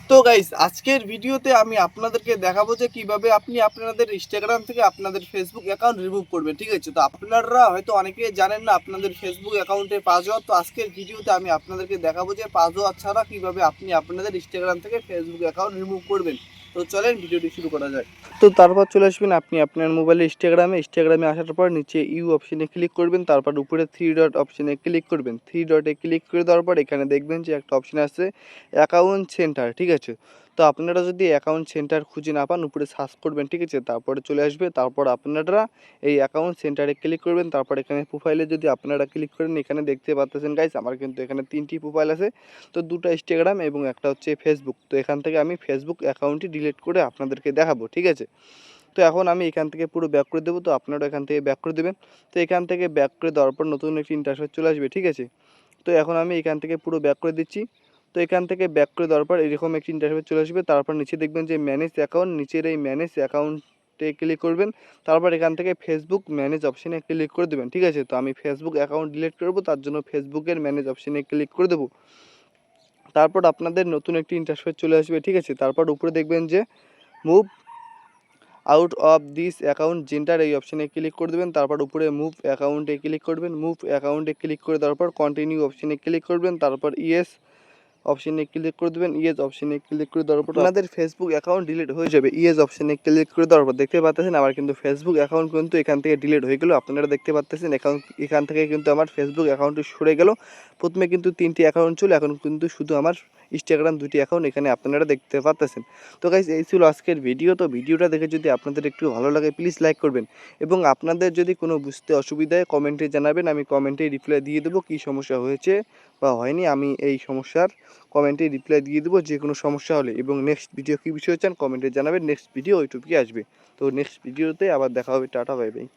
তো গাইস আজকের ভিডিওতে আমি আপনাদেরকে দেখাবো যে কিভাবে আপনি আপনাদের ইনস্টাগ্রাম থেকে আপনাদের ফেসবুক অ্যাকাউন্ট রিমুভ করবেন। ঠিক আছে, তো আপনারা হয়তো অনেকেই জানেন না আপনাদের ফেসবুক অ্যাকাউন্টের পাসওয়ার্ড। তো আজকের ভিডিওতে আমি আপনাদেরকে দেখাবো যে পাসওয়ার্ড ছাড়া কিভাবে আপনি আপনাদের ইনস্টাগ্রাম থেকে ফেসবুক অ্যাকাউন্ট রিমুভ করবেন। তো চলেন ভিডিওটি শুরু করা যায়। তো তারপর চলে আসবেন আপনি আপনার মোবাইলে ইনস্টাগ্রামে আসার পর নিচে ইউ অপশনে ক্লিক করবেন, তারপর উপরে থ্রি ডট অপশনে ক্লিক করবেন। থ্রি ডটে ক্লিক করে দেওয়ার পর এখানে দেখবেন যে একটা অপশন আছে অ্যাকাউন্ট সেন্টার। ঠিক আছে, তো আপনারা যদি অ্যাকাউন্ট সেন্টার খুঁজে না পান উপরে সার্চ করবেন। ঠিক আছে, তারপরে চলে আসবে, তারপর আপনারা এই অ্যাকাউন্ট সেন্টারে ক্লিক করবেন। তারপর এখানে প্রোফাইলে যদি আপনারা ক্লিক করেন এখানে দেখতে পাচ্ছেন গাইস আমার কিন্তু এখানে 3টি প্রোফাইল আছে। তো 2টা ইনস্টাগ্রাম এবং একটা হচ্ছে ফেসবুক। তো এখান থেকে আমি ফেসবুক অ্যাকাউন্টটি ডিলিট করে আপনাদেরকে দেখাবো। ঠিক আছে, তো এখন আমি এখান থেকে পুরো ব্যাক করে দেবো। তো আপনারা এখান থেকে ব্যাক করে দেবেন। তো এখান থেকে ব্যাক করে দেওয়ার পর নতুন একটি ইন্টারফেস চলে আসবে। ঠিক আছে, তো এখন আমি এখান থেকে পুরো ব্যাক করে দিচ্ছি। তো এখান থেকে ব্যাক করে দেওয়ার পর এরকম একটি ইন্টারফেস চলে আসবে। তারপর নিচে দেখবেন যে ম্যানেজ অ্যাকাউন্ট, নিচের এই ম্যানেজ অ্যাকাউন্টে ক্লিক করবেন। তারপর এখান থেকে ফেসবুক ম্যানেজ অপশানে ক্লিক করে দেবেন। ঠিক আছে, তো আমি ফেসবুক অ্যাকাউন্ট ডিলিট করব, তার জন্য ফেসবুকের ম্যানেজ অপশানে ক্লিক করে দেবো। তারপর আপনাদের নতুন একটি ইন্টারফেস চলে আসবে। ঠিক আছে, তারপর উপরে দেখবেন যে move out of this account gender, এই অপশানে ক্লিক করে দেবেন। তারপর উপরে মুভ অ্যাকাউন্টে ক্লিক করবেন। মুভ অ্যাকাউন্টে ক্লিক করে দেওয়ার পর কন্টিনিউ অপশানে ক্লিক করবেন। তারপর ইয়েস অপশানে ক্লিক করে দেবেন। ইয়েস অপশানে ক্লিক করে দেওয়ার পর আপনাদের ফেসবুক অ্যাকাউন্ট ডিলিট হয়ে যাবে। ইয়েস অপশানে ক্লিক করে দেওয়ার পর দেখতে পাচ্ছেন আমার কিন্তু ফেসবুক অ্যাকাউন্ট কিন্তু এখান থেকে ডিলিট হয়ে গেল। আপনারা দেখতে পাচ্ছেন এখান থেকে কিন্তু আমার ফেসবুক অ্যাকাউন্টটি সরে গেল। প্রথমে কিন্তু 3টি অ্যাকাউন্ট ছিল, এখন কিন্তু শুধু আমার ইনস্টাগ্রাম 2টি অ্যাকাউন্ট এখানে আপনারা দেখতে পাচ্ছেন। তো গাইস এই ছিল আজকের ভিডিও। তো ভিডিওটা দেখে যদি আপনাদের একটু ভালো লাগে প্লিজ লাইক করবেন, এবং আপনাদের যদি কোনো বুঝতে অসুবিধা হয় কমেন্টে জানাবেন, আমি কমেন্টে রিপ্লাই দিয়ে দেবো। কী সমস্যা হয়েছে বা হয়নি আমি এই সমস্যার কমেন্টে রিপ্লাই দিয়ে দেবো যে কোনো সমস্যা হলে। এবং নেক্সট ভিডিও কী বিষয় চান কমেন্টে জানাবেন, নেক্সট ভিডিও ওই টপিকে আসবে। তো নেক্সট ভিডিওতে আবার দেখা হবে। Tata, bye bye.